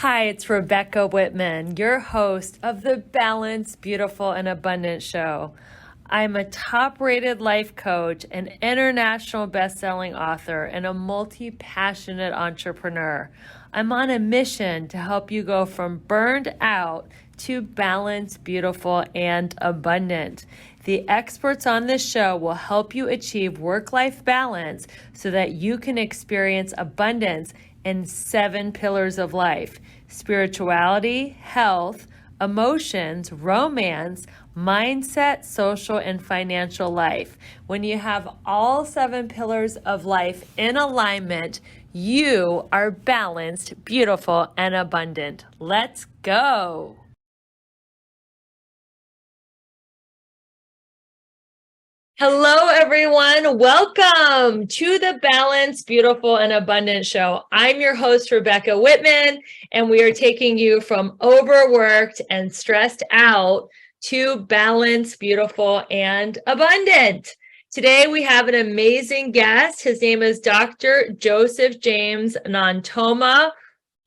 Hi, it's Rebecca Whitman, your host of the Balanced, Beautiful, and Abundant Show. I'm a top-rated life coach, an international best-selling author, and a multi-passionate entrepreneur. I'm on a mission to help you go from burned out to balanced, beautiful, and abundant. The experts on this show will help you achieve work-life balance so that you can experience abundance in 7 pillars of life: spirituality, health, emotions, romance, mindset, social, and financial life. When you have all 7 pillars of life in alignment, you are balanced, beautiful, and abundant. Let's go. Hello, everyone. Welcome to the Balanced, Beautiful, and Abundant Show. I'm your host, Rebecca Whitman, and we are taking you from overworked and stressed out to balanced, beautiful, and abundant. Today, we have an amazing guest. His name is Dr. Joseph James Nantomah,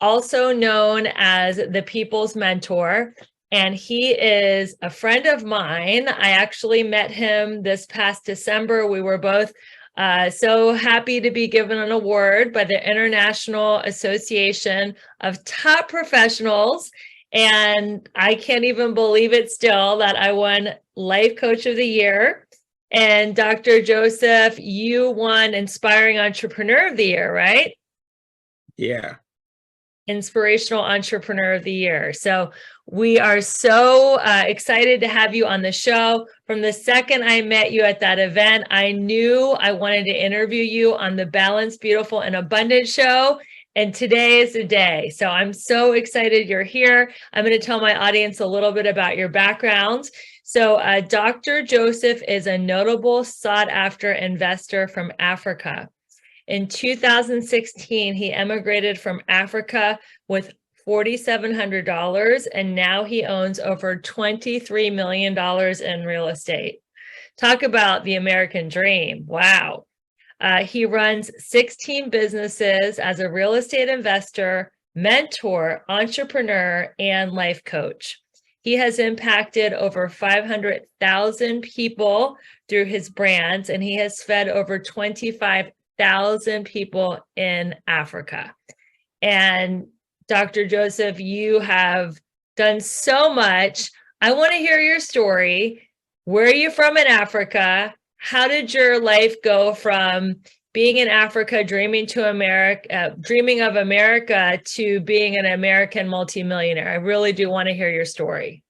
also known as the People's Mentor. And he is a friend of mine. I actually met him this past December. We were both so happy to be given an award by the International Association of Top Professionals. And I can't even believe it still that I won Life Coach of the Year. And Dr. Joseph, you won Inspiring Entrepreneur of the Year, right? Yeah. Inspirational Entrepreneur of the Year. So we are so excited to have you on the show. From the second I met you at that event, I knew I wanted to interview you on the Balanced, Beautiful, and Abundant Show. And today is the day. So I'm so excited you're here. I'm going to tell my audience a little bit about your background. So Dr. Joseph is a notable sought-after investor from Africa. In 2016, he emigrated from Africa with $4,700, and now he owns over $23 million in real estate. Talk about the American dream. Wow. He runs 16 businesses as a real estate investor, mentor, entrepreneur, and life coach. He has impacted over 500,000 people through his brands, and he has fed over 25,000 people in Africa. And Dr. Joseph, you have done so much. I want to hear your story. Where are you from in Africa? How did your life go from being in Africa, dreaming of America, to being an American multimillionaire? I really do want to hear your story.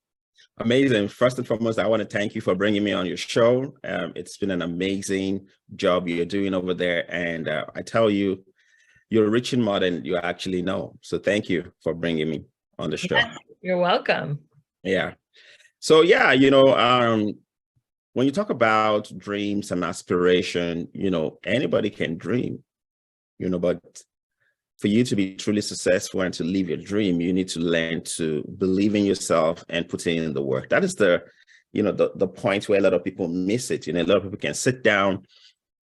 Amazing. First and foremost, I want to thank you for bringing me on your show. It's been an amazing job you're doing over there. And I tell you, you're reaching more than you actually know. So thank you for bringing me on the show. Yes, you're welcome. Yeah. So yeah, when you talk about dreams and aspiration, anybody can dream, but for you to be truly successful and to live your dream, you need to learn to believe in yourself and put in the work. That is the point where a lot of people miss it. A lot of people can sit down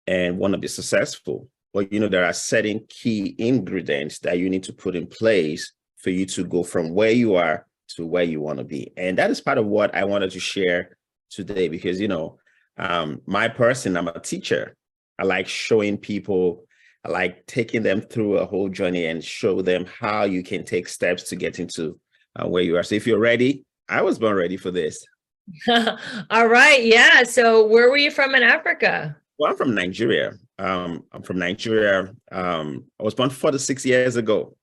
and want to be successful, but there are certain key ingredients that you need to put in place for you to go from where you are to where you want to be. And that is part of what I wanted to share today, because I'm a teacher. I like showing people, I like taking them through a whole journey and show them how you can take steps to get into where you are. So if you're ready, I was born ready for this. All right. Yeah. So where were you from in Africa? Well, I'm from Nigeria. I was born 46 years ago.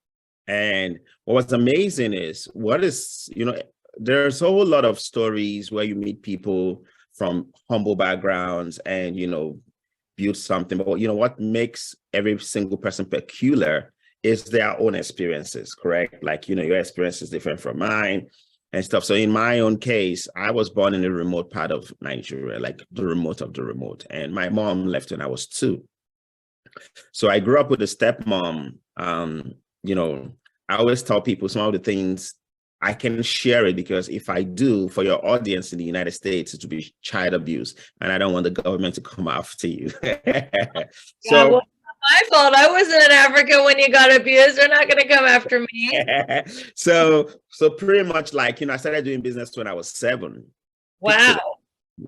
And what was amazing is there's a whole lot of stories where you meet people from humble backgrounds and, build something. But what makes every single person peculiar is their own experiences, correct? Like, your experience is different from mine and stuff. So in my own case, I was born in a remote part of Nigeria, like the remote of the remote. And my mom left when I was 2. So I grew up with a stepmom. I always tell people some of the things I can share it, because if I do, for your audience in the United States, it will be child abuse, and I don't want the government to come after you. So My fault. I wasn't in Africa when you got abused. They're not going to come after me. So pretty much like, I started doing business when I was 7. Picture that. Wow.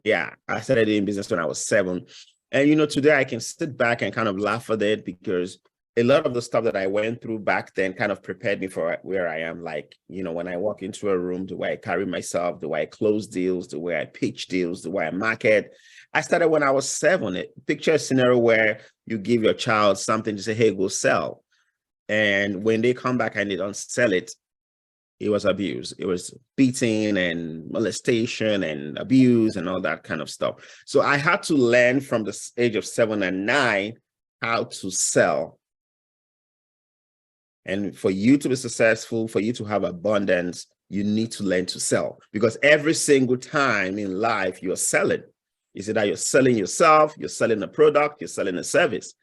Yeah, I started doing business when I was 7. And, today I can sit back and kind of laugh at it because a lot of the stuff that I went through back then kind of prepared me for where I am. Like, when I walk into a room, the way I carry myself, the way I close deals, the way I pitch deals, the way I market. I started when I was 7. Picture a scenario where you give your child something to say, hey, go sell. And when they come back and they don't sell it, it was abuse. It was beating and molestation and abuse and all that kind of stuff. So I had to learn from the age of 7 and 9 how to sell. And for you to be successful, for you to have abundance, you need to learn to sell, because every single time in life you're selling. Is it that you're selling yourself, you're selling a product, you're selling a service.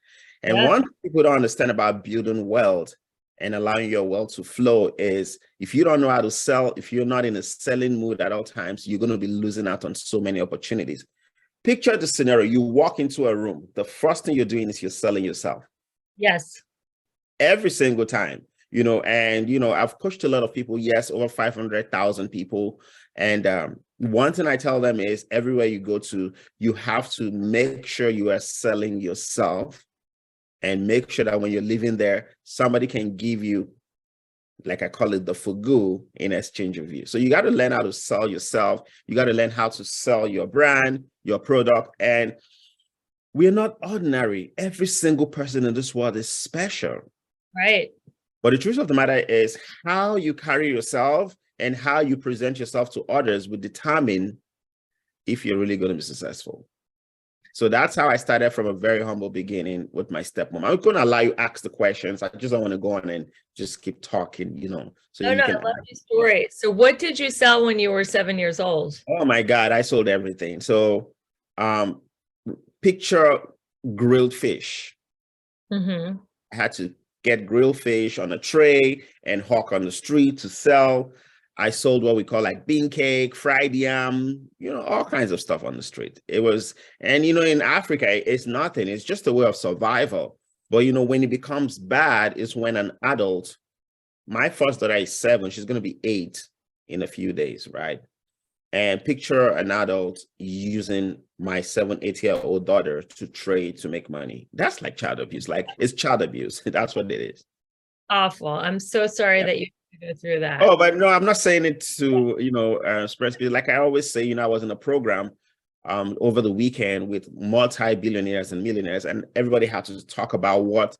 And one thing people don't understand about building wealth and allowing your wealth to flow is if you don't know how to sell, if you're not in a selling mood at all times, you're going to be losing out on so many opportunities. Picture the scenario. You walk into a room. The first thing you're doing is you're selling yourself. Yes. Every single time, and, I've coached a lot of people, yes, over 500,000 people. And one thing I tell them is everywhere you go to, you have to make sure you are selling yourself and make sure that when you're living there, somebody can give you, like I call it, the fugu in exchange of you. So you got to learn how to sell yourself. You got to learn how to sell your brand, your product. And we're not ordinary. Every single person in this world is special. Right. But the truth of the matter is how you carry yourself and how you present yourself to others will determine if you're really going to be successful. So that's how I started from a very humble beginning with my stepmom. I'm going to allow you to ask the questions. I just don't want to go on and just keep talking, So I love your story. So what did you sell when you were 7 years old? Oh my God, I sold everything. So picture grilled fish. Mm-hmm. I had to get grilled fish on a tray and hawk on the street to sell. I sold what we call like bean cake, fried yam, all kinds of stuff on the street. It was, and in Africa, it's nothing. It's just a way of survival. But when it becomes bad is when an adult, my first daughter is 7, she's going to be 8 in a few days, right? And picture an adult using my 7, 8-year-old daughter to trade to make money. That's like child abuse. Like it's child abuse. That's what it is. Awful. I'm so sorry that you had to go through that. Oh, but no, I'm not saying it to, spread speed. Like I always say, I was in a program over the weekend with multi-billionaires and millionaires, and everybody had to talk about what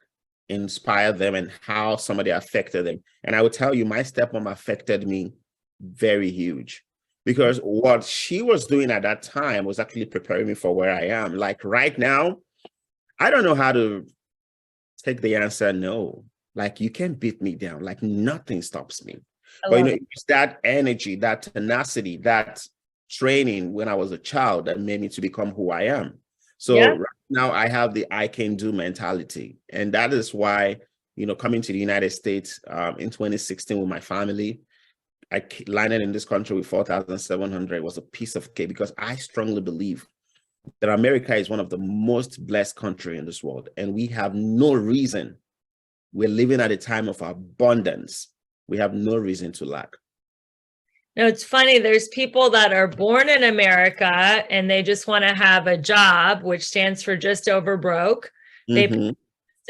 inspired them and how somebody affected them. And I would tell you, my stepmom affected me very huge. Because what she was doing at that time was actually preparing me for where I am. Like right now, I don't know how to take the answer no. Like you can't beat me down. Like nothing stops me. But it's that energy, that tenacity, that training when I was a child that made me to become who I am. So right now I have the I can do mentality. And that is why, coming to the United States in 2016 with my family, I landed in this country with 4,700 was a piece of cake, because I strongly believe that America is one of the most blessed countries in this world. And we have no reason. We're living at a time of abundance. We have no reason to lack. No, it's funny. There's people that are born in America and they just want to have a job, which stands for just over broke. They pay just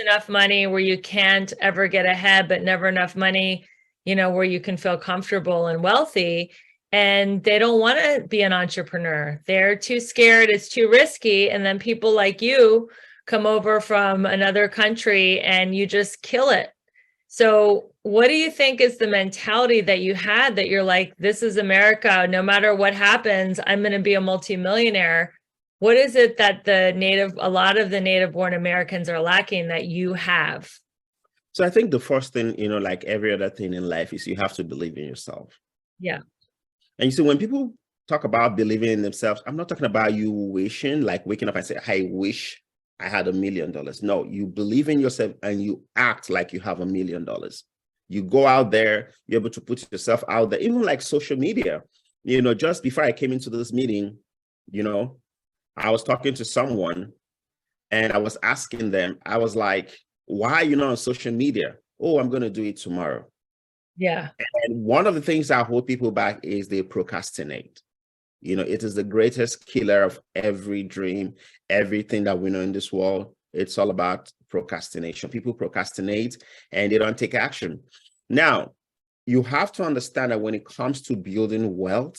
enough money where you can't ever get ahead, but never enough money where you can feel comfortable and wealthy, and they don't want to be an entrepreneur. They're too scared. It's too risky. And then people like you come over from another country and you just kill it. So what do you think is the mentality that you had that you're like, this is America, no matter what happens, I'm going to be a multimillionaire? What is it that a lot of the native born Americans are lacking that you have? So I think the first thing, like every other thing in life, is you have to believe in yourself. Yeah. And you see, when people talk about believing in themselves, I'm not talking about you wishing, like waking up and say, I wish I had $1 million. No, you believe in yourself and you act like you have $1 million. You go out there, you're able to put yourself out there, even like social media. Just before I came into this meeting, I was talking to someone And I was asking them, I was like, why are you not on social media? Oh, I'm going to do it tomorrow. Yeah. And one of the things that hold people back is they procrastinate. It is the greatest killer of every dream, everything that we know in this world. It's all about procrastination. People procrastinate and they don't take action. Now, you have to understand that when it comes to building wealth,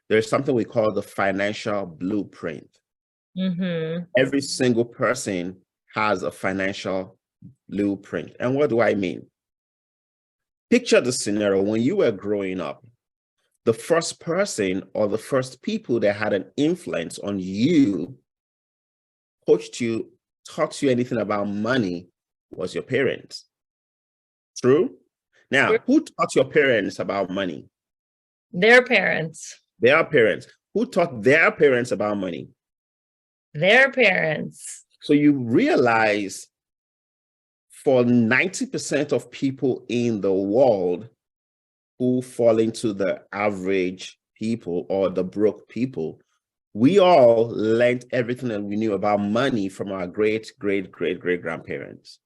there's something we call the financial blueprint. Mm-hmm. Every single person has a financial blueprint. And what do I mean? Picture the scenario when you were growing up. The first person or the first people that had an influence on you, coached you, taught you anything about money was your parents. True? Now, who taught your parents about money? Their parents. Their parents. Who taught their parents about money? Their parents. So you realize for 90% of people in the world who fall into the average people or the broke people, we all learned everything that we knew about money from our great grandparents.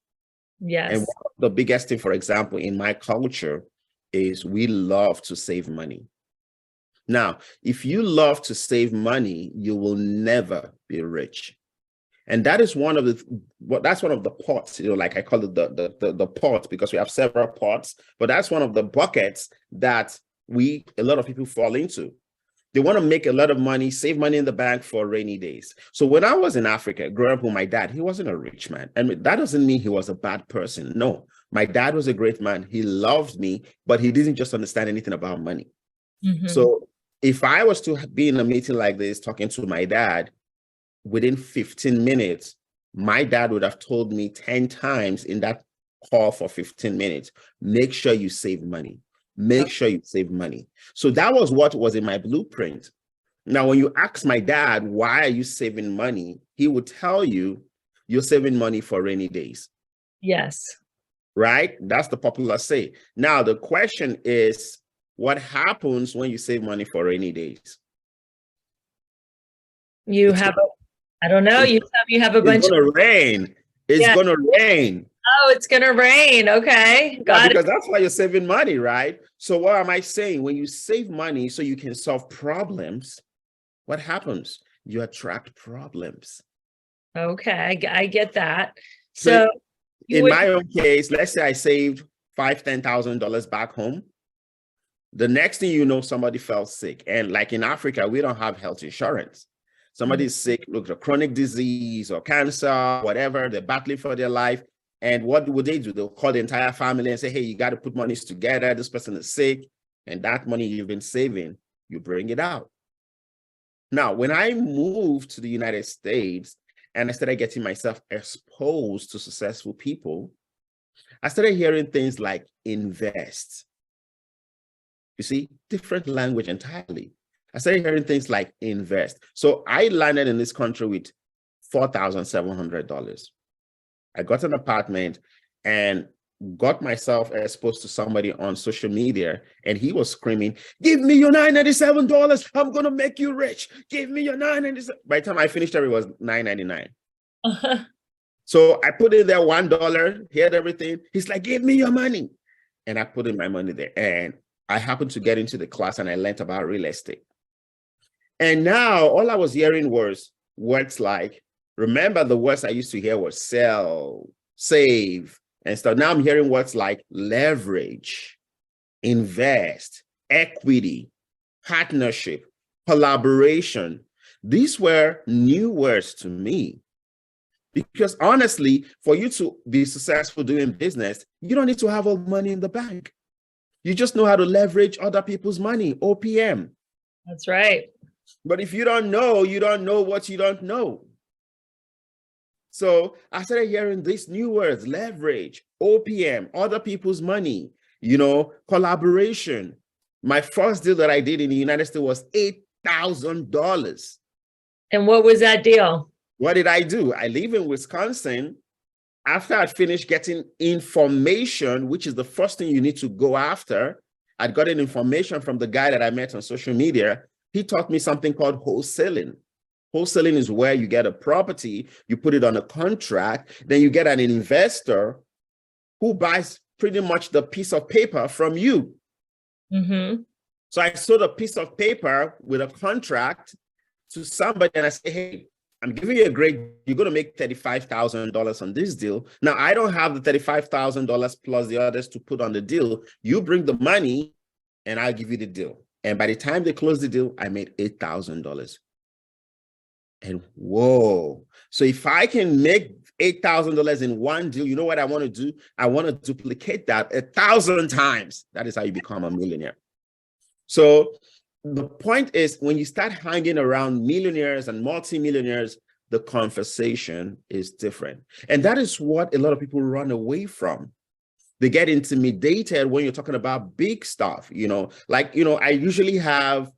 Yes. And one of the biggest thing, for example, in my culture is we love to save money. Now, if you love to save money, you will never be rich. And that is one of the pots, like I call it the pot, because we have several pots, but that's one of the buckets that a lot of people fall into. They want to make a lot of money, save money in the bank for rainy days. So when I was in Africa, growing up with my dad, he wasn't a rich man. And that doesn't mean he was a bad person. No, my dad was a great man. He loved me, but he didn't just understand anything about money. Mm-hmm. So if I was to be in a meeting like this, talking to my dad, within 15 minutes, my dad would have told me 10 times in that call for 15 minutes, make sure you save money. Make sure you save money. So that was what was in my blueprint. Now, when you ask my dad, why are you saving money? He would tell you, you're saving money for rainy days. Yes. Right? That's the popular say. Now, the question is, what happens when you save money for rainy days? I don't know. You have a bunch. It's going to rain. It's going to rain. Oh, it's going to rain. Okay. Got it. Because that's why you're saving money, right? So what am I saying? When you save money so you can solve problems, what happens? You attract problems. Okay. I get that. So in my own case, let's say I saved $5,000, $10,000 back home. The next thing you know, somebody fell sick. And like in Africa, we don't have health insurance. Somebody's sick, look, a chronic disease or cancer, whatever, they're battling for their life. And what would they do? They'll call the entire family and say, hey, you got to put monies together. This person is sick. And that money you've been saving, you bring it out. Now, when I moved to the United States and I started getting myself exposed to successful people, I started hearing things like invest. You see, different language entirely. I started hearing things like invest. So I landed in this country with $4,700. I got an apartment and got myself exposed to somebody on social media, and he was screaming, give me your $997. I'm going to make you rich. Give me your $997. By the time I finished, it was $999. So I put in there $1, heard everything. He's like, give me your money. And I put in my money there. And I happened to get into the class and I learned about real estate. And now all I was hearing was words like, remember the words I used to hear was sell, save, and stuff. Now I'm hearing words like leverage, invest, equity, partnership, collaboration. These were new words to me. Because honestly, for you to be successful doing business, you don't need to have all the money in the bank. You just know how to leverage other people's money, OPM. That's right. But if you don't know what you don't know. So I started hearing these new words, leverage, OPM, other people's money, collaboration. My first deal that I did in the United States was $8,000. And what was that deal? What did I do? I live in Wisconsin. After I'd finished getting information, which is the first thing you need to go after, I'd gotten information from the guy that I met on social media. He taught me something called wholesaling. Wholesaling is where you get a property, you put it on a contract, then you get an investor who buys pretty much the piece of paper from you. Mm-hmm. So I sold a piece of paper with a contract to somebody and I say, hey, I'm giving you a great, you're going to make $35,000 on this deal. Now, I don't have the $35,000 plus the others to put on the deal. You bring the money and I'll give you the deal. And by the time they close the deal, I made $8,000. And whoa. So if I can make $8,000 in one deal, you know what I want to do? I want to duplicate that 1,000 times. That is how you become a millionaire. So the point is, when you start hanging around millionaires and multimillionaires, the conversation is different. And that is what a lot of people run away from. They get intimidated when you're talking about big stuff, I usually have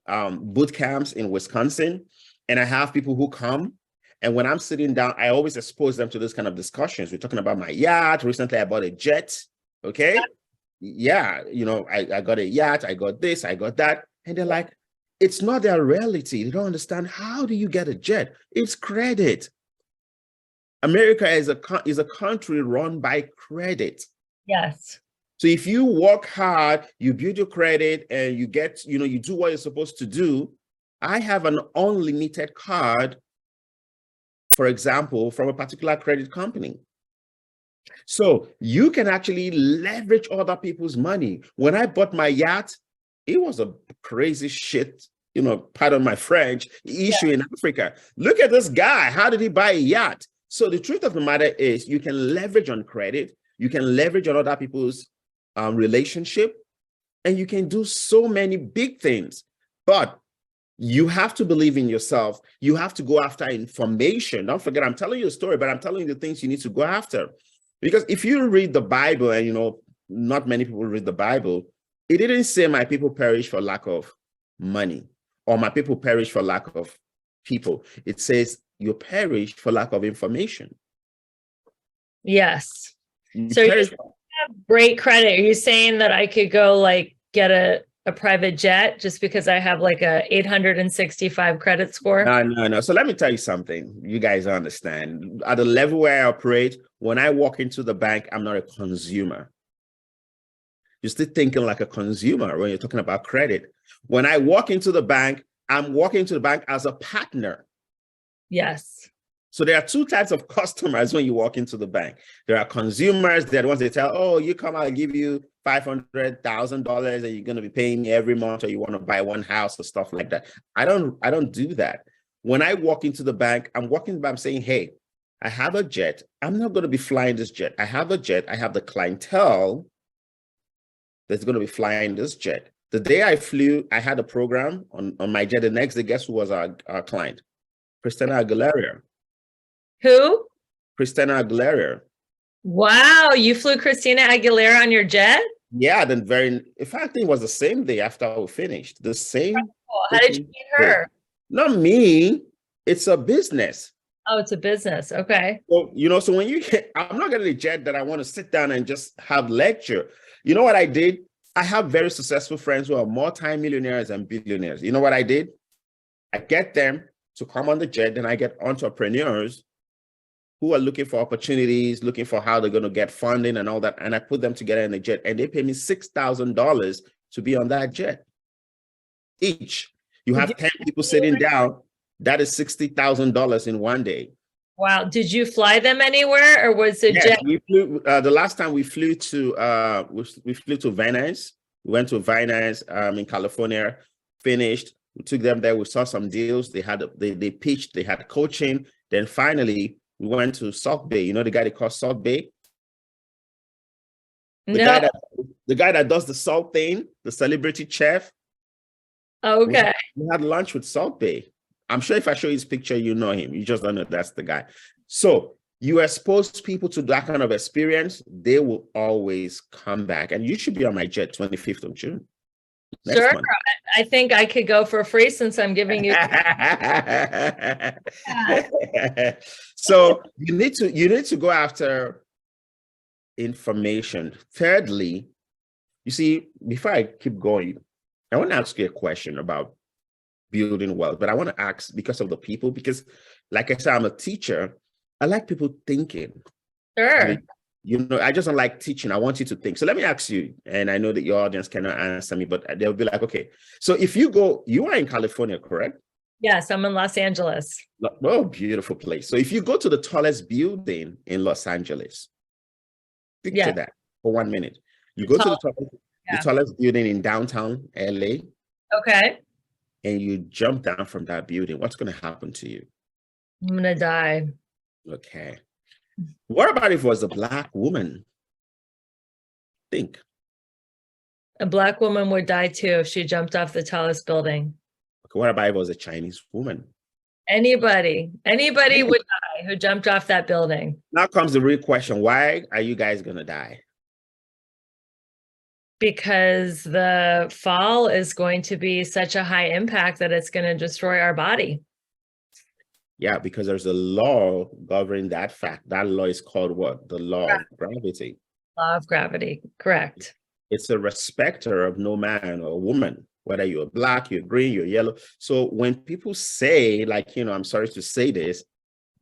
boot camps in Wisconsin, and I have people who come, and when I'm sitting down, I always expose them to this kind of discussions. We're talking about my yacht. Recently, I bought a jet. Okay. Yeah. I got a yacht. I got this, I got that. And they're like, it's not their reality. They don't understand. How do you get a jet? It's credit. America is a country run by credit. Yes. So if you work hard, you build your credit and you get, you do what you're supposed to do. I have an unlimited card, for example, from a particular credit company. So you can actually leverage other people's money. When I bought my yacht, it was a crazy shit, pardon my French, issue in Africa. Look at this guy. How did he buy a yacht? So the truth of the matter is, you can leverage on credit. You can leverage on other people's relationship, and you can do so many big things. But you have to believe in yourself. You have to go after information. Don't forget, I'm telling you a story, but I'm telling you the things you need to go after. Because if you read the Bible, and not many people read the Bible, it didn't say my people perish for lack of money, or my people perish for lack of people. It says you perish for lack of information. Yes. So you have great credit. Are you saying that I could go get a private jet just because I have a 865 credit score? No. So let me tell you something. You guys understand. At the level where I operate, when I walk into the bank, I'm not a consumer. You're still thinking like a consumer when you're talking about credit. When I walk into the bank, I'm walking to the bank as a partner. Yes. So there are two types of customers when you walk into the bank. There are consumers. They're the ones they tell, oh, you come, I'll give you $500,000 and you're going to be paying me every month, or you want to buy one house or stuff like that. I don't do that. When I walk into the bank, I'm saying, hey, I have a jet. I'm not going to be flying this jet. I have a jet. I have the clientele that's going to be flying this jet. The day I flew, I had a program on my jet. The next day, guess who was our client? Christina Aguilera. Who? Christina Aguilera. Wow, you flew Christina Aguilera on your jet? Yeah, in fact, I think it was the same day after we finished. The same. Cool. How did you meet her? Not me. It's a business. Oh, it's a business. Okay. So, so when I'm not getting a jet that I want to sit down and just have lecture. You know what I did? I have very successful friends who are multi-millionaires and billionaires. You know what I did? I get them to come on the jet, and I get entrepreneurs who are looking for opportunities, looking for how they're going to get funding and all that. And I put them together in a jet, and they pay me $6,000 to be on that jet each. You have 10 people sitting down. That is $60,000 in one day. Wow. Did you fly them anywhere, or was it jet? We flew, the last time we flew to we flew to Venice. We went to Venice in California, finished. We took them there. We saw some deals. They pitched, they had coaching. Then finally, we went to Salt Bay. You know the guy they call Salt Bay? The guy that does the salt thing, the celebrity chef. Okay. We had lunch with Salt Bay. I'm sure if I show you his picture, you know him. You just don't know that's the guy. So you expose people to that kind of experience, they will always come back. And you should be on my jet 25th of June. Sure. I think I could go for free since I'm giving you. So you need to go after information. Thirdly, you see, before I keep going, I want to ask you a question about building wealth. But I want to ask, because of the people, because like I said, I'm a teacher. I like people thinking. Sure. I mean, you know, I just don't like teaching. I want you to think. So let me ask you, and I know that your audience cannot answer me, but they'll be like, okay, so if you go, you are in California, correct? Yes, I'm in Los Angeles. Oh, beautiful place. So if you go to the tallest building in Los Angeles, picture that for 1 minute. You go to the tallest building in downtown LA. Okay. And you jump down from that building, what's going to happen to you? I'm going to die. Okay. What about if it was a Black woman? Think. A Black woman would die too if she jumped off the tallest building. Okay, what about if it was a Chinese woman? Anybody would die who jumped off that building. Now comes the real question. Why are you guys going to die? Because the fall is going to be such a high impact that it's going to destroy our body. Yeah, because there's a law governing that fact. That law is called what? The law of gravity. Law of gravity, correct. It's a respecter of no man or woman, whether you're Black, you're green, you're yellow. So when people say, like, you know, I'm sorry to say this,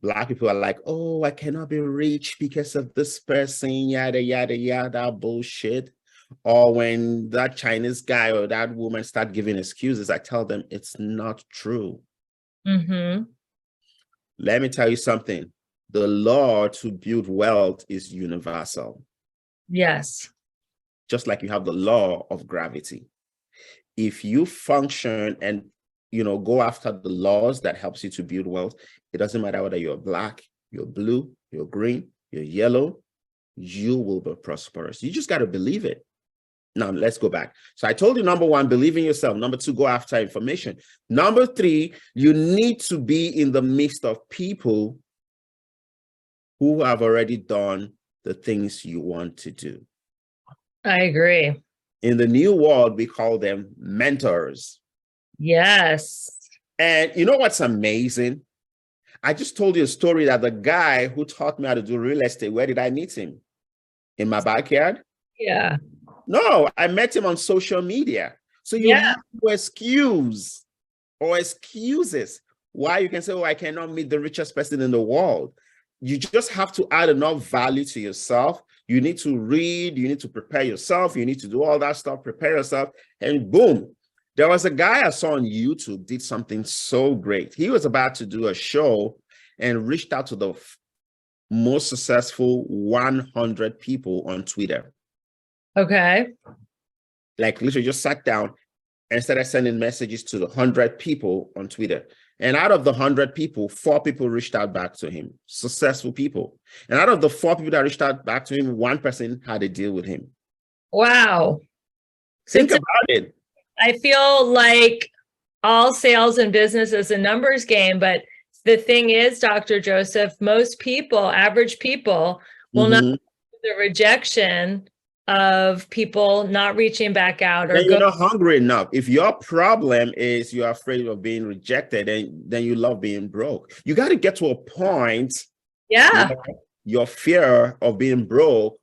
Black people are like, oh, I cannot be rich because of this person, yada, yada, yada, bullshit. Or when that Chinese guy or that woman start giving excuses, I tell them it's not true. Mm-hmm. Let me tell you something. The law to build wealth is universal. Yes. Just like you have the law of gravity. If you function and, you know, go after the laws that helps you to build wealth, it doesn't matter whether you're Black, you're blue, you're green, you're yellow, you will be prosperous. You just got to believe it. Now, let's go back. So I told you, number one, believe in yourself. Number two, go after information. Number three, you need to be in the midst of people who have already done the things you want to do. I agree. In the new world, we call them mentors. Yes. And you know what's amazing? I just told you a story that the guy who taught me how to do real estate, where did I meet him? In my backyard? Yeah. No, I met him on social media. So you have to excuse or excuses why you can say, oh, I cannot meet the richest person in the world. You just have to add enough value to yourself. You need to read, you need to prepare yourself, you need to do all that stuff, prepare yourself, and boom. There was a guy I saw on YouTube did something so great. He was about to do a show and reached out to the most successful 100 people on Twitter. Okay. Like literally just sat down and started sending messages to the 100 people on Twitter. And out of the 100 people, 4 people reached out back to him, successful people. And out of the 4 people that reached out back to him, 1 person had a deal with him. Wow. Think about it. I feel like all sales and business is a numbers game, but the thing is, Dr. Joseph, most people, average people, will not do the rejection of people not reaching back out, or you're not hungry enough. If your problem is you're afraid of being rejected, then you love being broke. You got to get to a point. Yeah. Your fear of being broke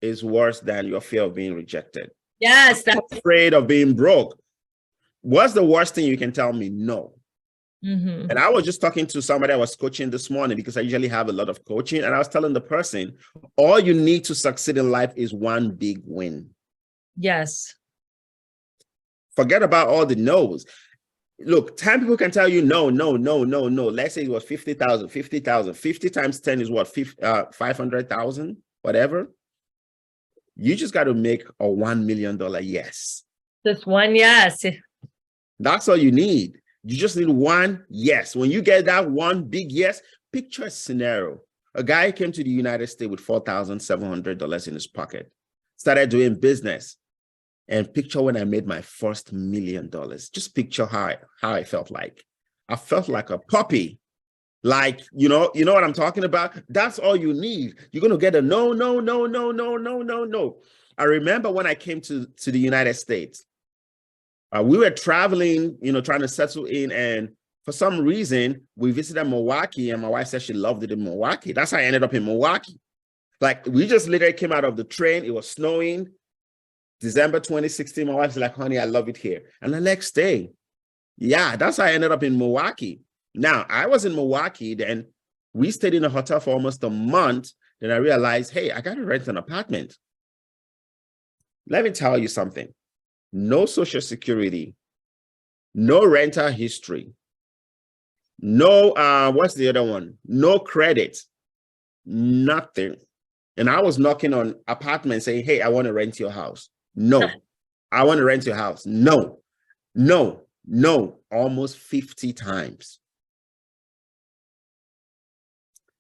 is worse than your fear of being rejected. Yes. I'm afraid of being broke. What's the worst thing you can tell me? No. And I was just talking to somebody I was coaching this morning, because I usually have a lot of coaching. And I was telling the person, all you need to succeed in life is one big win. Yes. Forget about all the no's. Look, 10 people can tell you no, no, no, no, no. Let's say it was 50,000, 50,000. 50 times 10 is what? 500,000, whatever. You just got to make a $1 million yes. Just one yes. That's all you need. You just need one yes. When you get that one big yes, picture a scenario. A guy came to the United States with $4,700 in his pocket, started doing business, and picture when I made my first $1 million. Just picture how I felt like. I felt like a puppy. Like, you know what I'm talking about? That's all you need. You're going to get a no, no, no, no, no, no, no, no. I remember when I came to the United States, we were traveling, trying to settle in. And for some reason, we visited Milwaukee, and my wife said she loved it in Milwaukee. That's how I ended up in Milwaukee. Like, we just literally came out of the train. It was snowing. December 2016, my wife's like, honey, I love it here. And the next day, Yeah, that's how I ended up in Milwaukee. Now, I was in Milwaukee, then we stayed in a hotel for almost a month. Then I realized, hey, I got to rent an apartment. Let me tell you something. No social security, no rental history, no, what's the other one? No credit, nothing. And I was knocking on apartments saying, hey, I want to rent your house. No, I want to rent your house. No, no, no, almost 50 times.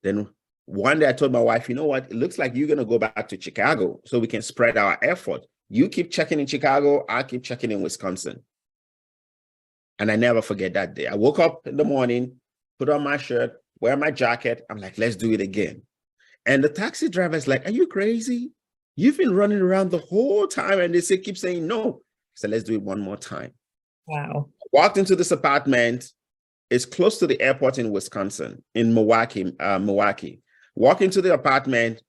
Then one day I told my wife, you know what? It looks like you're going to go back to Chicago so we can spread our effort. You keep checking in Chicago, I'll keep checking in Wisconsin. And I never forget that day. I woke up in the morning, put on my shirt, wear my jacket. I'm like, let's do it again. And the taxi driver is like, are you crazy? You've been running around the whole time. And they keep saying no. So let's do it one more time. Wow. I walked into this apartment. It's close to the airport in Wisconsin, in Milwaukee. Walk into the apartment.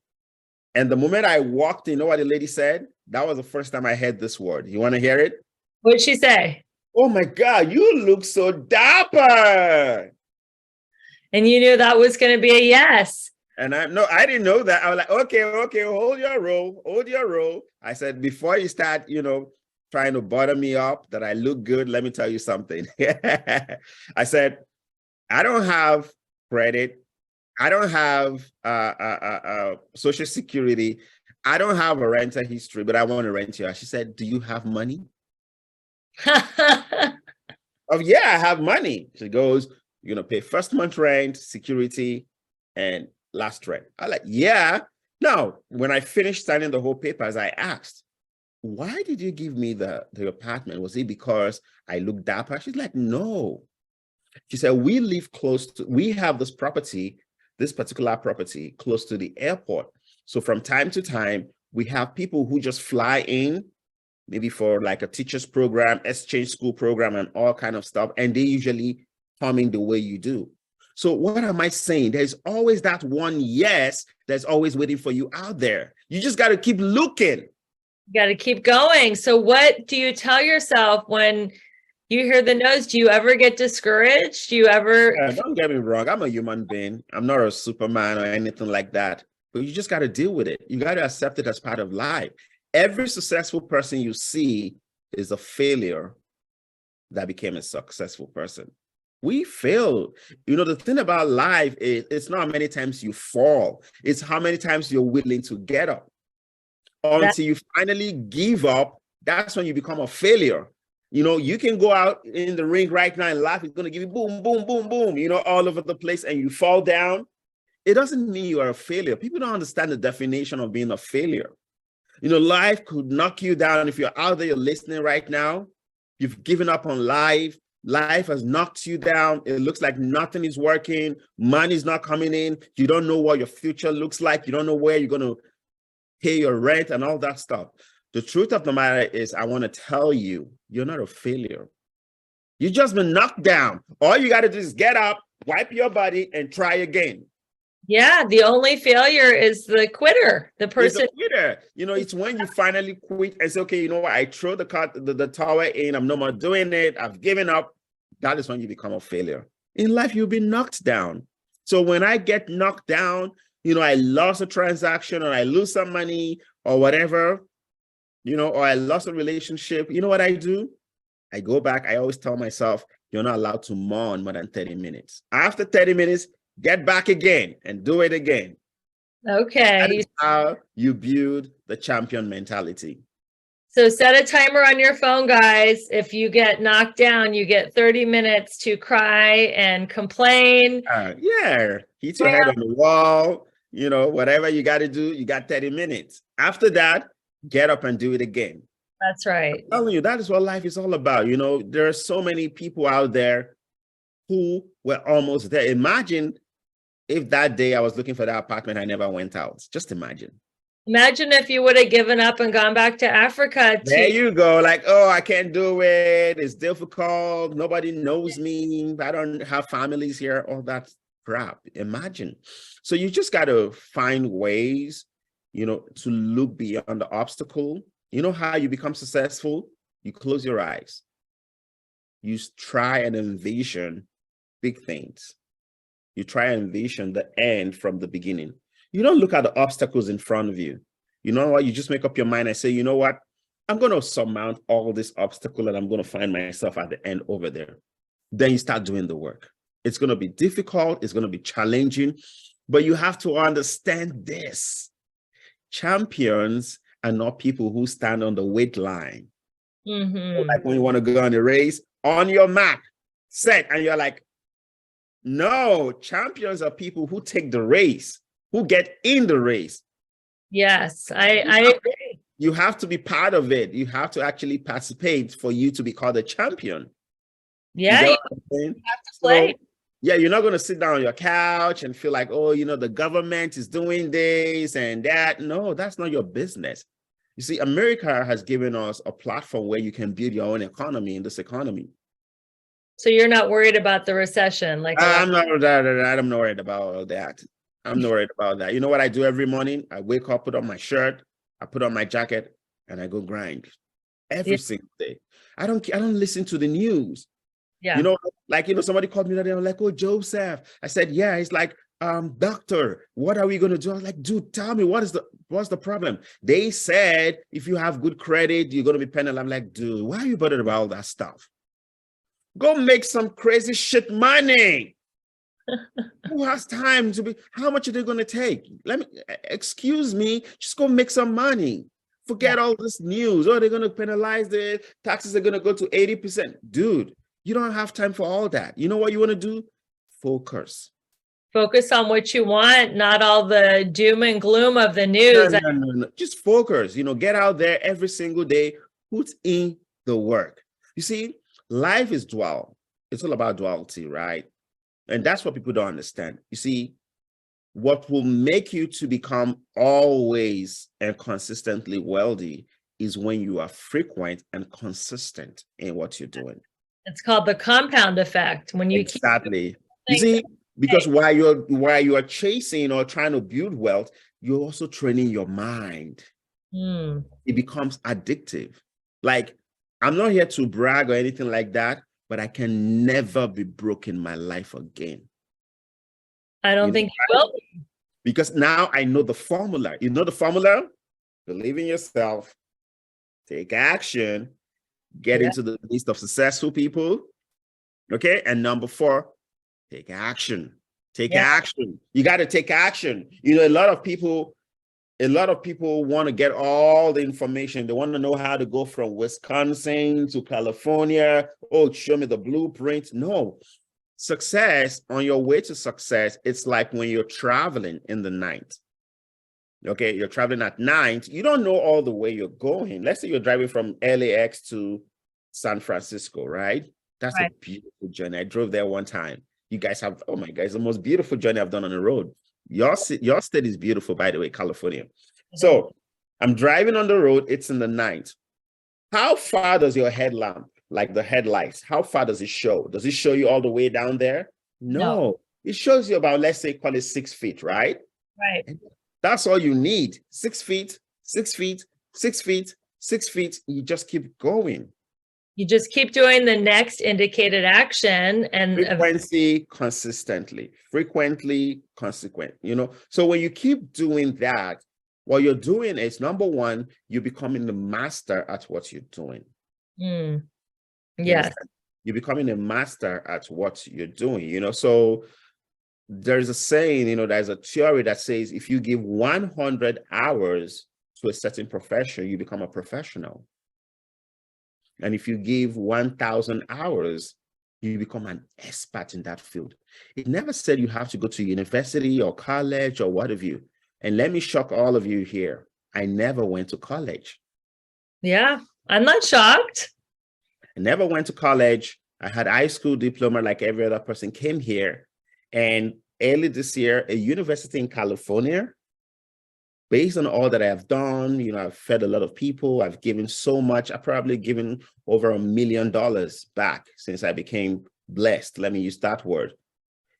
And the moment I walked in, you know what the lady said? That was the first time I heard this word. You want to hear it? What'd she say? Oh my God, you look so dapper. And you knew that was going to be a yes. And I didn't know that. I was like, okay, hold your roll. I said, before you start, trying to butter me up that I look good, let me tell you something. I said, I don't have credit. I don't have Social Security. I don't have a rental history, but I want to rent you. She said, do you have money? Oh, yeah, I have money. She goes, you're going to pay first month rent, security, and last rent. I'm like, yeah. Now, when I finished signing the whole papers, I asked, why did you give me the apartment? Was it because I look dapper? She's like, no. She said, we have this particular property close to the airport. So from time to time, we have people who just fly in, maybe for like a teacher's program, exchange school program, and all kind of stuff. And they usually come in the way you do. So what am I saying? There's always that one yes that's always waiting for you out there. You just got to keep looking. You got to keep going. So what do you tell yourself when you hear the no's? Do you ever get discouraged? Do you ever? Yeah, don't get me wrong. I'm a human being. I'm not a Superman or anything like that. But you just got to deal with it. You got to accept it as part of life. Every successful person you see is a failure that became a successful person. We fail. The thing about life is it's not how many times you fall. It's how many times you're willing to get up. Until you finally give up, that's when you become a failure. You can go out in the ring right now and life is going to give you boom, boom, boom, boom, all over the place, and you fall down. It doesn't mean you are a failure. People don't understand the definition of being a failure. Life could knock you down. If you're out there, you're listening right now, you've given up on life. Life has knocked you down. It looks like nothing is working. Money's not coming in. You don't know what your future looks like. You don't know where you're going to pay your rent and all that stuff. The truth of the matter is, I want to tell you, you're not a failure. You've just been knocked down. All you got to do is get up, wipe your body, and try again. Yeah, the only failure is the quitter, the person. It's a quitter. It's when you finally quit and say, okay, you know what? I throw the towel in. I'm no more doing it. I've given up. That is when you become a failure. In life, you've been knocked down. So when I get knocked down, I lost a transaction or I lose some money or whatever, or I lost a relationship. You know what I do? I go back. I always tell myself, you're not allowed to mourn more than 30 minutes. After 30 minutes, get back again and do it again. Okay. That is how you build the champion mentality. So set a timer on your phone, guys. If you get knocked down, you get 30 minutes to cry and complain. Yeah. Hit your head on the wall. Whatever you got to do, you got 30 minutes. After that, get up and do it again. That's right. I'm telling you, that is what life is all about. There are so many people out there who were almost there. Imagine if that day I was looking for that apartment, I never went out. Just imagine. Imagine if you would have given up and gone back to Africa. There you go. Like, oh, I can't do it. It's difficult. Nobody knows me. I don't have families here. All that crap. Imagine. So you just got to find ways, to look beyond the obstacle. You know how you become successful? You close your eyes. you try and envision big things. You try and envision the end from the beginning. You don't look at the obstacles in front of you. You know what? You just make up your mind and say, you know what? I'm going to surmount all this obstacle and I'm going to find myself at the end over there. Then you start doing the work. It's going to be difficult. It's going to be challenging, but you have to understand this. Champions are not people who stand on the weight line. Like when you want to go on a race, on your map, set, and you're like, no, champions are people who take the race, who get in the race. Yes, I agree. You have to be part of it. You have to actually participate for you to be called a champion. Yeah, you have to play. So, yeah, you're not going to sit down on your couch and feel like, oh, you know, the government is doing this and that. No, that's not your business. You see, America has given us a platform where you can build your own economy in this economy. So you're not worried about the recession? Like I'm not worried about all that. I'm not worried about that. You know what I do every morning? I wake up, put on my shirt, I put on my jacket, and I go grind every single day. I don't listen to the news. Yeah. You know, like, you know, somebody called me that day. I'm like, oh, Joseph. I said, yeah. He's like, doctor, what are we going to do? I was like, dude, tell me, what's the problem? They said, if you have good credit, you're going to be penalized. I'm like, dude, why are you bothered about all that stuff? Go make some crazy shit money. Who has time to be? How much are they going to take? Excuse me, just go make some money. Forget all this news. Oh, they're going to penalize the taxes are going to go to 80%. Dude, you don't have time for all that. You know what you want to do? Focus. Focus on what you want, not all the doom and gloom of the news. No. Just focus. You know, get out there every single day. Put in the work. You see, life is dual. It's all about duality, right? And that's what people don't understand. You see, what will make you to become always and consistently wealthy is when you are frequent and consistent in what you're doing. It's called the compound effect. When you exactly. You see, because while you are chasing or trying to build wealth, you're also training your mind. It becomes addictive. Like, I'm not here to brag or anything like that, but I can never be broke in my life again. I don't think you will. Because now I know the formula. You know the formula? Believe in yourself, take action, get into the list of successful people. Okay. And number 4, take action. Take action. You got to take action. You know, a lot of people want to get all the information. They want to know how to go from Wisconsin to California. Oh, show me the blueprint. No. Success, on your way to success, it's like when you're traveling in the night. Okay, you're traveling at night. You don't know all the way you're going. Let's say you're driving from LAX to San Francisco, right? That's a beautiful journey. I drove there one time. You guys have, oh my God, it's the most beautiful journey I've done on the road. Your state is beautiful, by the way, California. So I'm driving on the road. It's in the night. How far does your headlamp, like the headlights, how far does it show? Does it show you all the way down there? No. It shows you about, let's say, call it 6 feet, right? Right. That's all you need. 6 feet, 6 feet, 6 feet, 6 feet. You just keep going. You just keep doing the next indicated action and frequency, consistently, frequently, consequent, you know. So when you keep doing that, what you're doing is, number 1, you're becoming the master at what you're doing. Yes. You're becoming a master at what you're doing, you know. So there's a saying, you know, there's a theory that says if you give 100 hours to a certain profession, you become a professional. And if you give 1,000 hours, you become an expert in that field. It never said you have to go to university or college or what have you. And let me shock all of you here. I never went to college. Yeah, I'm not shocked. I never went to college. I had high school diploma like every other person, came here. And early this year, a university in California, based on all that I have done, you know, I've fed a lot of people. I've given so much. I've probably given over $1 million back since I became blessed. Let me use that word.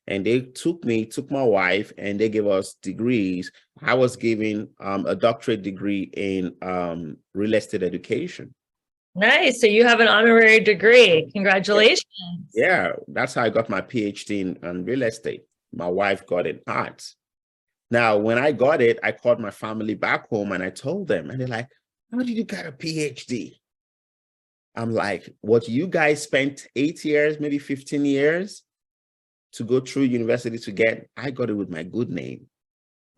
And they took my wife, and they gave us degrees. I was given a doctorate degree in real estate education. Nice. So you have an honorary degree. Congratulations. Yeah, that's how I got my PhD in real estate. My wife got it art. Now, when I got it, I called my family back home and I told them, and they're like, how did you get a PhD? I'm like, what you guys spent 8 years, maybe 15 years to go through university to get, I got it with my good name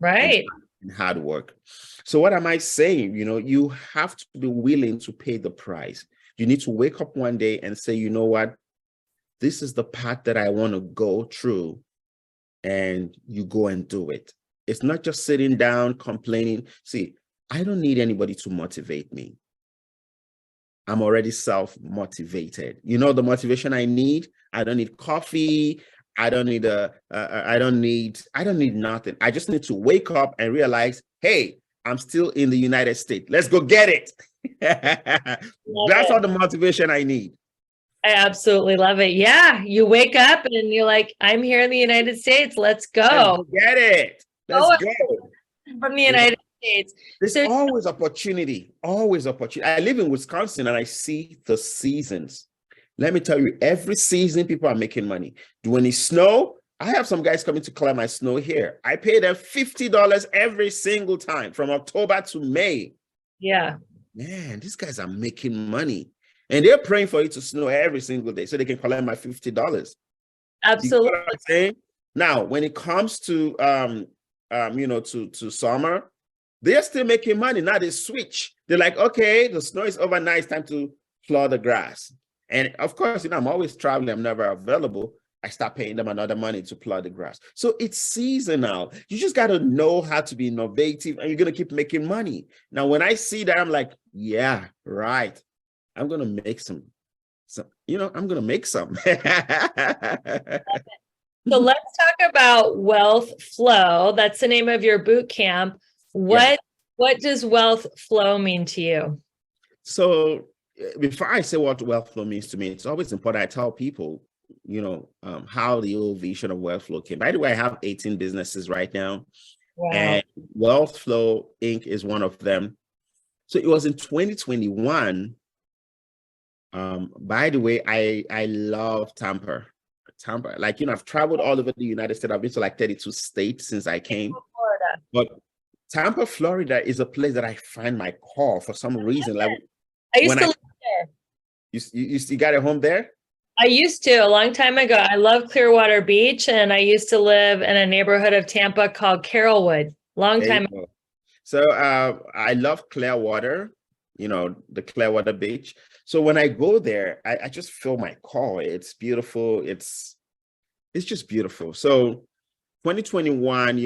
and, Right. and hard work. So what am I saying? You have to be willing to pay the price. You need to wake up one day and say, you know what? This is the path that I want to go through, and you go and do it. It's not just sitting down complaining. See, I don't need anybody to motivate me. I'm already self-motivated. The motivation I need? I don't need coffee. I don't need I don't need nothing. I just need to wake up and realize, hey, I'm still in the United States. Let's go get it. That's all the motivation I need. I absolutely love it. Yeah. You wake up and you're like, I'm here in the United States. Let's go. Let's get it. Let's go. From the United States. There's always opportunity, always opportunity. I live in Wisconsin and I see the seasons. Let me tell you, every season people are making money. When it snows, I have some guys coming to clear my snow here. I pay them $50 every single time from October to May. Yeah. Man, these guys are making money. And they're praying for it to snow every single day so they can collect my $50. Absolutely. You know what I'm saying? Now, when it comes to to summer, they're still making money. Now they switch. They're like, okay, the snow is over. Now it's time to plow the grass. And of course, I'm always traveling. I'm never available. I start paying them another money to plow the grass. So it's seasonal. You just got to know how to be innovative, and you're going to keep making money. Now, when I see that, I'm like, yeah, right. I'm going to make some, I'm going to make some. So let's talk about wealth flow. That's the name of your boot camp. What does wealth flow mean to you? So before I say what wealth flow means to me, it's always important I tell people, how the old vision of wealth flow came. By the way, I have 18 businesses right now. Wow. And Wealth Flow Inc. is one of them. So it was in 2021. By the way, I love Tampa. Like, I've traveled all over the United States. I've been to like 32 states since I came. Florida. But Tampa, Florida is a place that I find my core for some reason. Like I used to live there. You got a home there? I used to a long time ago. I love Clearwater Beach, and I used to live in a neighborhood of Tampa called Carrollwood. Long time ago. So I love Clearwater, the Clearwater Beach. So when I go there, I just feel my core. It's beautiful. It's just beautiful. So 2021,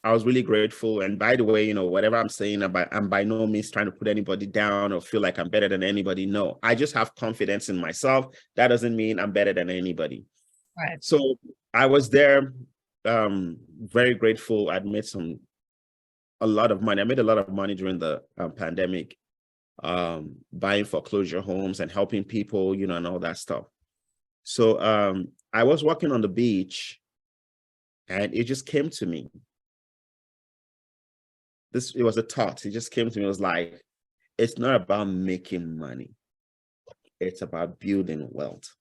I was really grateful. And by the way, whatever I'm saying about, I'm by no means trying to put anybody down or feel like I'm better than anybody. No, I just have confidence in myself. That doesn't mean I'm better than anybody. Right. So I was there, very grateful. I'd made a lot of money. I made a lot of money during the pandemic, buying foreclosure homes and helping people, and all that stuff. So I was walking on the beach and it just came to me. It was a thought. It just came to me. It was like, it's not about making money. It's about building wealth.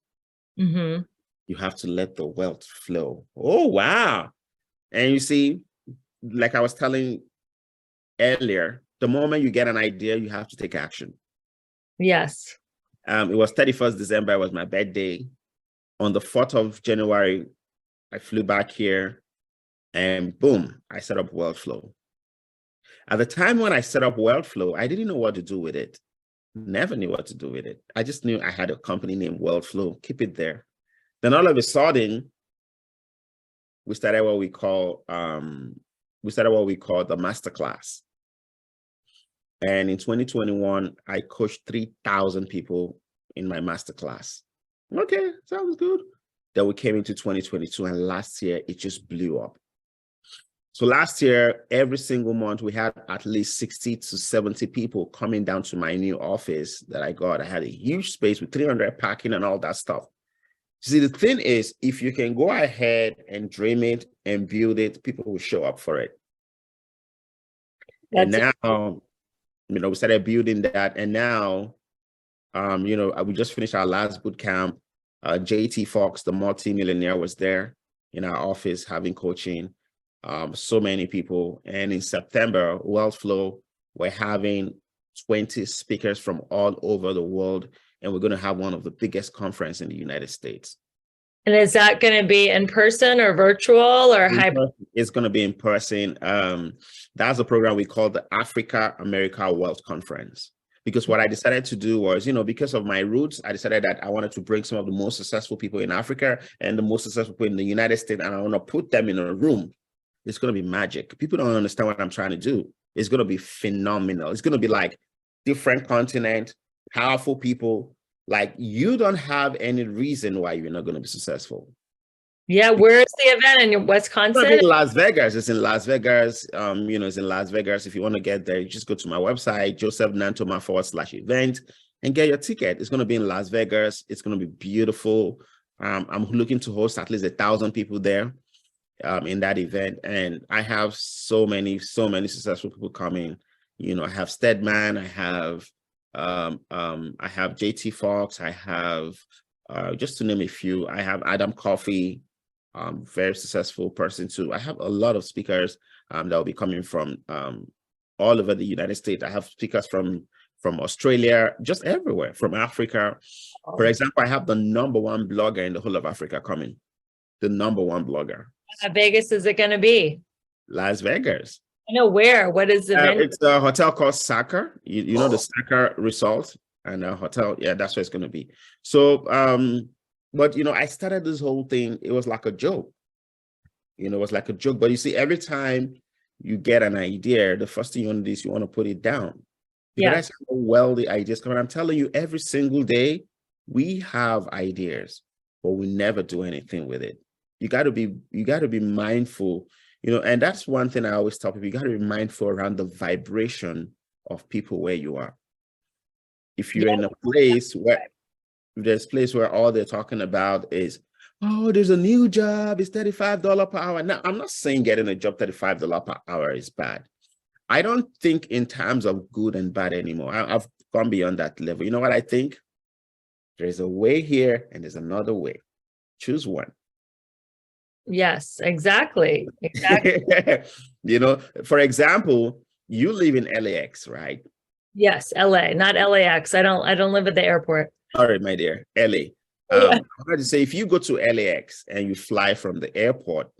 Mm-hmm. You have to let the wealth flow. Oh, wow. And you see, like I was telling earlier, the moment you get an idea, you have to take action. Yes. It was 31st December. It was my birthday. On the 4th of January, I flew back here and boom, I set up Wealth Flow. At the time when I set up Wealth Flow, I didn't know what to do with it. Never knew what to do with it. I just knew I had a company named Wealth Flow. Keep it there. Then all of a sudden, we started what we call the masterclass. And in 2021, I coached 3,000 people in my masterclass. Okay, sounds good. Then we came into 2022, and last year it just blew up. So last year, every single month, we had at least 60 to 70 people coming down to my new office that I got. I had a huge space with 300 parking and all that stuff. See, the thing is, if you can go ahead and dream it and build it, people will show up for it. And now, we started building that. And now, we just finished our last boot camp. JT Fox, the multi-millionaire, was there in our office having coaching. So many people. And in September, Wealth Flow, we're having 20 speakers from all over the world. And we're going to have one of the biggest conferences in the United States. And is that going to be in person or virtual or hybrid? It's going to be in person. That's a program we call the Africa America Wealth Conference. Because what I decided to do was, because of my roots, I decided that I wanted to bring some of the most successful people in Africa and the most successful people in the United States, and I want to put them in a room. It's going to be magic. People don't understand what I'm trying to do. It's going to be phenomenal. It's going to be like different continent, powerful people. Like, you don't have any reason why you're not going to be successful. Yeah, where's the event in Wisconsin? It's in Las Vegas. It's in Las Vegas. It's in Las Vegas. If you want to get there, you just go to my website, josephnantomah.com/event, and get your ticket. It's going to be in Las Vegas. It's going to be beautiful. I'm looking to host at least 1,000 people there in that event. And I have so many successful people coming. I have Stedman. I have JT Fox. I have, just to name a few, I have Adam Coffey. Very successful person too. I have a lot of speakers that will be coming from all over the United States. I have speakers from Australia, just everywhere, from Africa. For example, I have the #1 blogger in the whole of Africa coming. The #1 blogger. How Vegas is it going to be? Las Vegas. I know where. What is the venue? It's a hotel called Saka. You know the Saka Resort and a hotel. Yeah, that's where it's going to be. So, but, I started this whole thing. It was like a joke. It was like a joke. But you see, every time you get an idea, the first thing you want to do is you want to put it down. Because that's how well the ideas come. And I'm telling you, every single day, we have ideas, but we never do anything with it. You got to be mindful, and that's one thing I always tell people. You got to be mindful around the vibration of people where you are. If you're in a place where there's a place where all they're talking about is, oh, there's a new job, it's $35 per hour. Now, I'm not saying getting a job $35 per hour is bad. I don't think in terms of good and bad anymore. I've gone beyond that level. You know what I think? There's a way here and there's another way. Choose one. Yes, exactly. For example, you live in LAX, right? Yes, LA, not LAX. I don't live at the airport. All right, my dear, LA. I wanted to say, if you go to LAX and you fly from the airport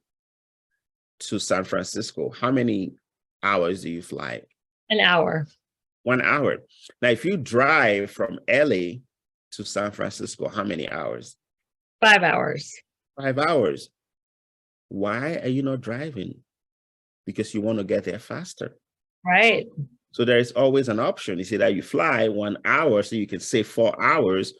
to San Francisco, how many hours do you fly? An hour. 1 hour. Now, if you drive from LA to San Francisco, how many hours? 5 hours. 5 hours. Why are you not driving? Because you want to get there faster. Right. So there is always an option. You see that you fly 1 hour so you can save 4 hours,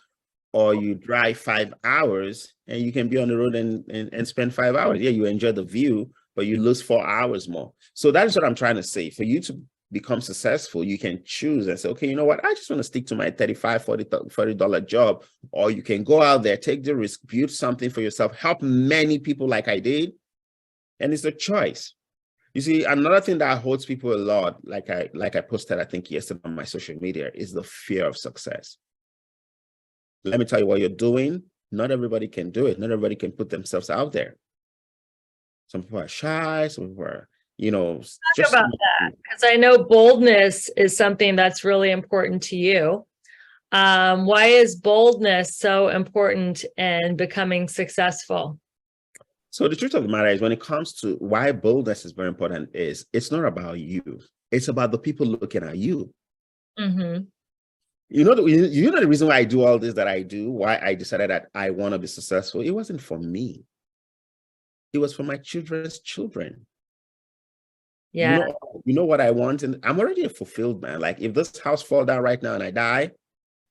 or you drive 5 hours and you can be on the road and spend 5 hours. Yeah, you enjoy the view, but you lose 4 hours more. So that is what I'm trying to say. For you to become successful, you can choose and say, okay, you know what? I just want to stick to my $35, $40 job. Or you can go out there, take the risk, build something for yourself, help many people like I did. And it's a choice. You see, another thing that holds people a lot, like I posted, I think yesterday on my social media, is the fear of success. Let me tell you what you're doing. Not everybody can do it. Not everybody can put themselves out there. Some people are shy. Some people are, Talk about that, because I know boldness is something that's really important to you. Why is boldness so important in becoming successful? So the truth of the matter is, when it comes to why boldness is very important, is it's not about you. It's about the people looking at you. Mm-hmm. The reason why I do all this that I do, why I decided that I want to be successful, it wasn't for me. It was for my children's children. Yeah. You know what I want? And I'm already a fulfilled man. Like, if this house falls down right now and I die,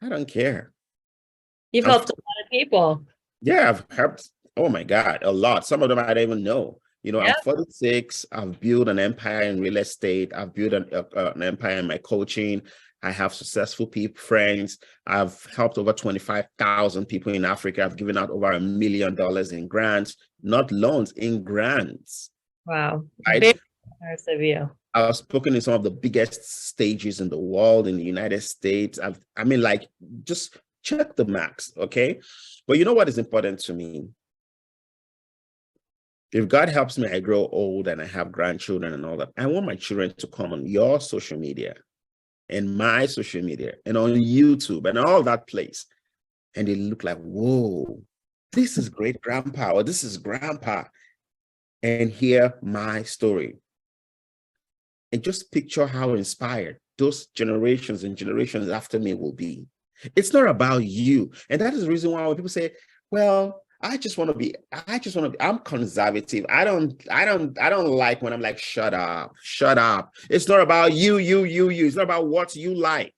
I don't care. You've helped a lot of people. Yeah, I've helped. Oh my God, a lot. Some of them I don't even know. I'm 46. I've built an empire in real estate. I've built an empire in my coaching. I have successful people, friends. I've helped over 25,000 people in Africa. I've given out over $1 million in grants, not loans, in grants. Wow. Right? Very nice of you. I've spoken in some of the biggest stages in the world, in the United States. I mean, like, just check the max, okay? But you know what is important to me? If God helps me, I grow old and I have grandchildren and all that, I want my children to come on your social media and my social media and on YouTube and all that place. And they look like, whoa, this is great grandpa, or this is grandpa, and hear my story. And just picture how inspired those generations and generations after me will be. It's not about you. And that is the reason why when people say, well, I'm conservative. I don't like when I'm like, shut up. It's not about you. It's not about what you like.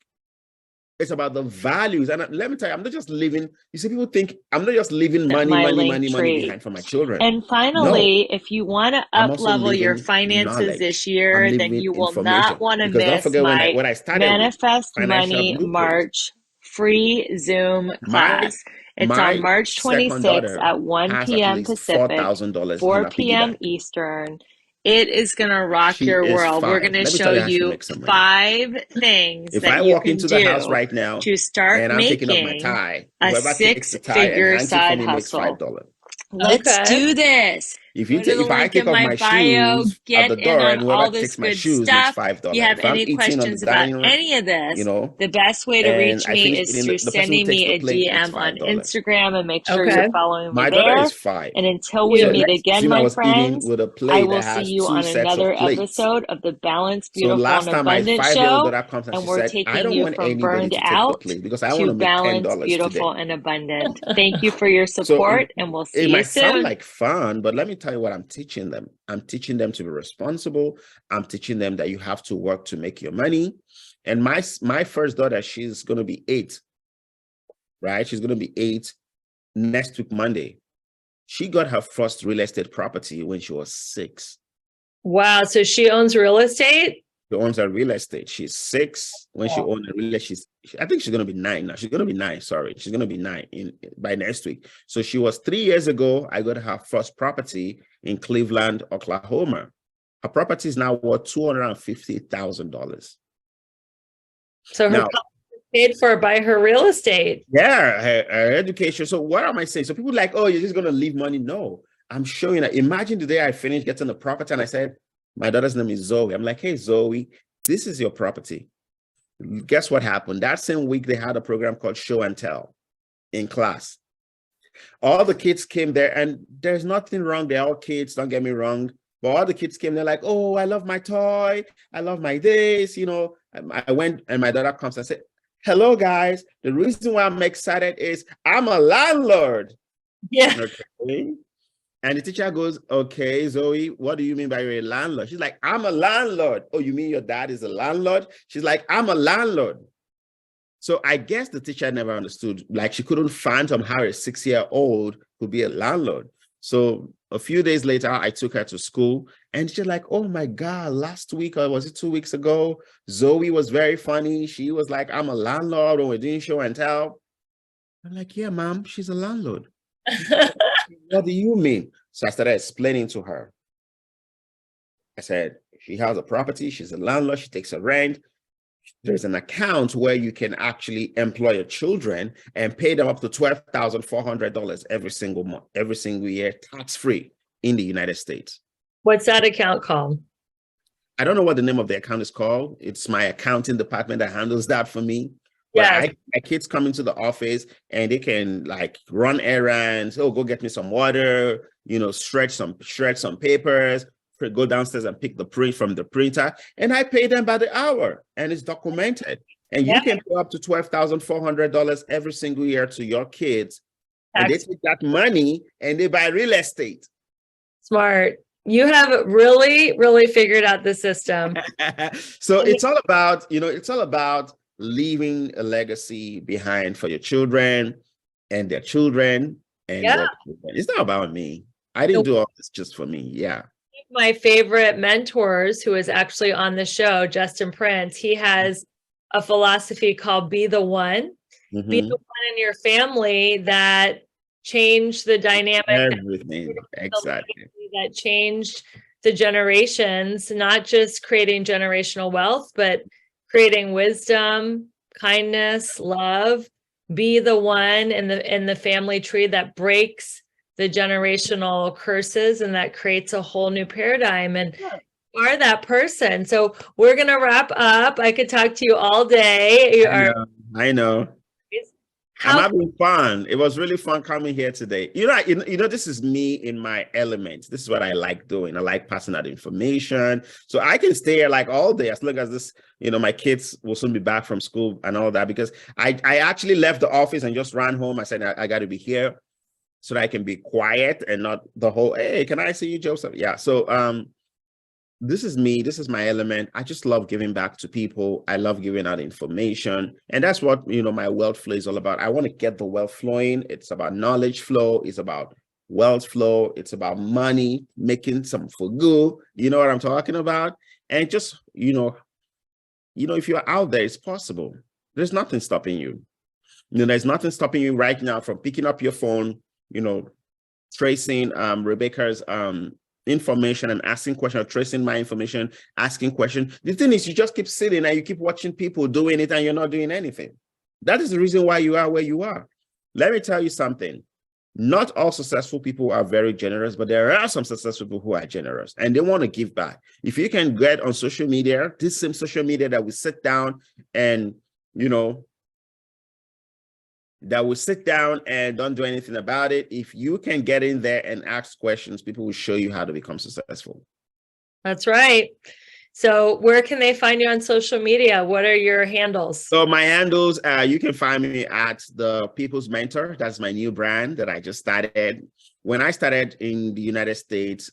It's about the values. And let me tell you, I'm not just living. You see, people think I'm not just living money behind for my children. And finally, if you want to I'm up also level your living finances knowledge. this I'm year, then living you will information. not want to Because don't miss forget my when I started with Manifest Financial Money Blueprint, March free Zoom my class. It's on March second 26th daughter at 1 has at p.m. least Pacific, $4,000 in 4 her piggy p.m. bank. Eastern. It is going to rock She your is world. We're 5. going to Let me show tell you how she you makes some money. 5 things If that I you walk can into the house do right now to start and I'm taking off my making tie, a whoever takes the tie and six-figure hangs it for side me makes hustle. $5. Let's Okay. do this. Go to the If I link in take off my my bio, shoes at the get in door on and whoever all this takes my good shoes makes stuff. $5. If you have If I'm any eating on the questions about dining room, any of this, you know, the best way to and reach I me finish is eating, through the person who sending takes me the a plate makes DM on $5. Instagram and make sure you're following me My daughter there. is 5. And until we So meet let's again, assume I my was eating friends, with a I plate will that see has you 2 on sets of another plates. episode of the Balanced, So Beautiful, last and time my Abundant 5-year-old Show. daughter comes and And she we're said, I taking don't you want from anybody burned to take the out plate because I want to to make balanced, $10 beautiful, today. and abundant. Thank you for your So support, and we'll see it you might sound soon. like fun, but let me tell you what I'm teaching them. I'm teaching them to be responsible. I'm teaching them that you have to work to make your money. And my first daughter, she's going to be 8, right? She's going to be 8 next week, Monday. She got her first real estate property when she was 6. Wow. So she owns real estate? She owns a real estate. She's 6 when she owned a real estate. I think she's going to be 9 now. She's going to be 9. Sorry. She's going to be 9 by next week. So she was 3 years ago. I got her first property in Cleveland, Oklahoma. Her property is now worth $250,000. So her paid for by her real estate. Yeah, her education. So what am I saying? So people like, oh, you're just going to leave money. No, I'm showing that. Imagine the day I finished getting the property and I said, my daughter's name is Zoe. I'm like, hey, Zoe, this is your property. Guess what happened? That same week, they had a program called Show and Tell in class. All the kids came there, and there's nothing wrong. They're all kids, don't get me wrong. But all the kids came, they're like, oh, I love my toy. I love my this, you know. I went, and my daughter comes and said, hello, guys. The reason why I'm excited is I'm a landlord. Yeah. Okay. And the teacher goes, okay, Zoe, what do you mean by you're a landlord? She's like, I'm a landlord. Oh, you mean your dad is a landlord? She's like, I'm a landlord. So I guess the teacher never understood. Like, she couldn't fathom how a 6-year-old could be a landlord. So a few days later, I took her to school and she's like, oh my God, last week, or was it 2 weeks ago? Zoe was very funny. She was like, I'm a landlord, and we're doing show and tell. I'm like, yeah, mom, she's a landlord. What do you mean? So I started explaining to her. I said, she has a property, she's a landlord, she takes a rent. There's an account where you can actually employ your children and pay them up to $12,400 every single month, every single year, tax-free in the United States. What's that account called? I don't know what the name of the account is called. It's my accounting department that handles that for me. But Yes. my kids come into the office and they can like run errands. Oh, go get me some water, you know, shred some papers, go downstairs and pick the print from the printer. And I pay them by the hour, and it's documented. And you can pay up to $12,400 every single year to your kids. And they take that money and they buy real estate. Smart. You have really, really figured out the system. So it's all about, you know, it's all about leaving a legacy behind for your children and their children and your children. It's not about me. I didn't do all this just for me. Yeah. My favorite mentors, who is actually on the show, Justin Prince, he has a philosophy called be the one. Be the one in your family that changed the dynamic. Everything. Exactly. That changed the generations, not just creating generational wealth, but creating wisdom, kindness, love. Be the one in the family tree that breaks the generational curses and that creates a whole new paradigm. And are that person. So we're going to wrap up. I could talk to you all day. I know. I'm having fun. It was really fun coming here today. This is me in my element. This is what I like doing. I like passing out information. So I can stay here like all day as long as this, my kids will soon be back from school and all that, because I actually left the office and just ran home. I said, I got to be here so that I can be quiet and not the whole, hey, can I see you, Joseph? Yeah. So, this is me. This is my element. I just love giving back to people. I love giving out information. And that's what, my wealth flow is all about. I want to get the wealth flowing. It's about knowledge flow. It's about wealth flow. It's about money, making some fugu. You know what I'm talking about? And just, if you're out there, it's possible. There's nothing stopping you. There's nothing stopping you right now from picking up your phone, tracing Rebecca's information and asking questions, tracing my information, asking questions. The thing is, you just keep sitting and you keep watching people doing it and you're not doing anything. That is the reason why you are where you are. Let me tell you something. Not all successful people are very generous, but there are some successful people who are generous and they want to give back. If you can get on social media, this same social media that we sit down and, that will sit down and don't do anything about it. If you can get in there and ask questions, people will show you how to become successful. That's right. So where can they find you on social media? What are your handles? So my handles, you can find me at The People's Mentor. That's my new brand that I just started. When I started in the United States,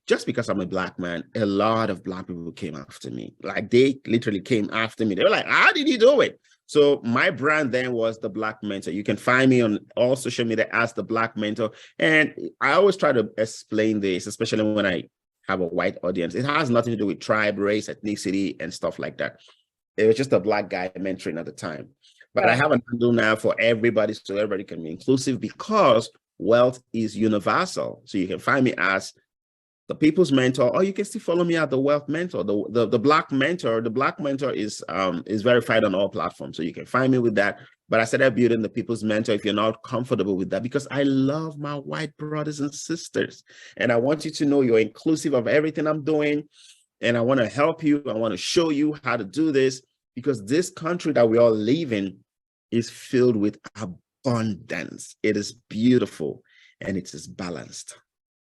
just because I'm a Black man, a lot of Black people came after me. Like they literally came after me. They were like, how did you do it? So my brand then was The Black Mentor. You can find me on all social media as The Black Mentor. And I always try to explain this, especially when I have a white audience. It has nothing to do with tribe, race, ethnicity, and stuff like that. It was just a Black guy mentoring at the time. But I have a handle now for everybody, so everybody can be inclusive, because wealth is universal. So you can find me as The People's Mentor, or you can still follow me at The Wealth Mentor. The Black Mentor. The Black Mentor is verified on all platforms, so you can find me with that. But I started building The People's Mentor if you're not comfortable with that, because I love my white brothers and sisters, and I want you to know you're inclusive of everything I'm doing, and I want to help you. I want to show you how to do this, because this country that we all live in is filled with abundance. It is beautiful and it is balanced.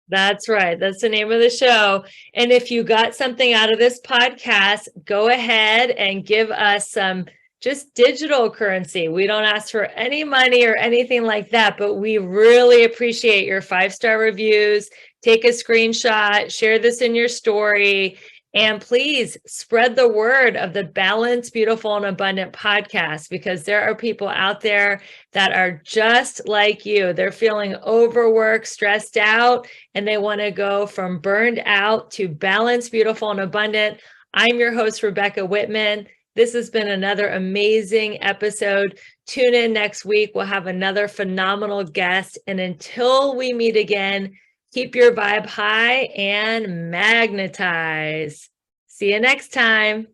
That's right. That's the name of the show. And if you got something out of this podcast, go ahead and give us some just digital currency. We don't ask for any money or anything like that, but we really appreciate your 5-star reviews. Take a screenshot, share this in your story, and please spread the word of the Balanced, Beautiful, and Abundant podcast, because there are people out there that are just like you. They're feeling overworked, stressed out, and they want to go from burned out to balanced, beautiful, and abundant. I'm your host, Rebecca Whitman. This has been another amazing episode. Tune in next week. We'll have another phenomenal guest. And until we meet again, keep your vibe high and magnetize. See you next time.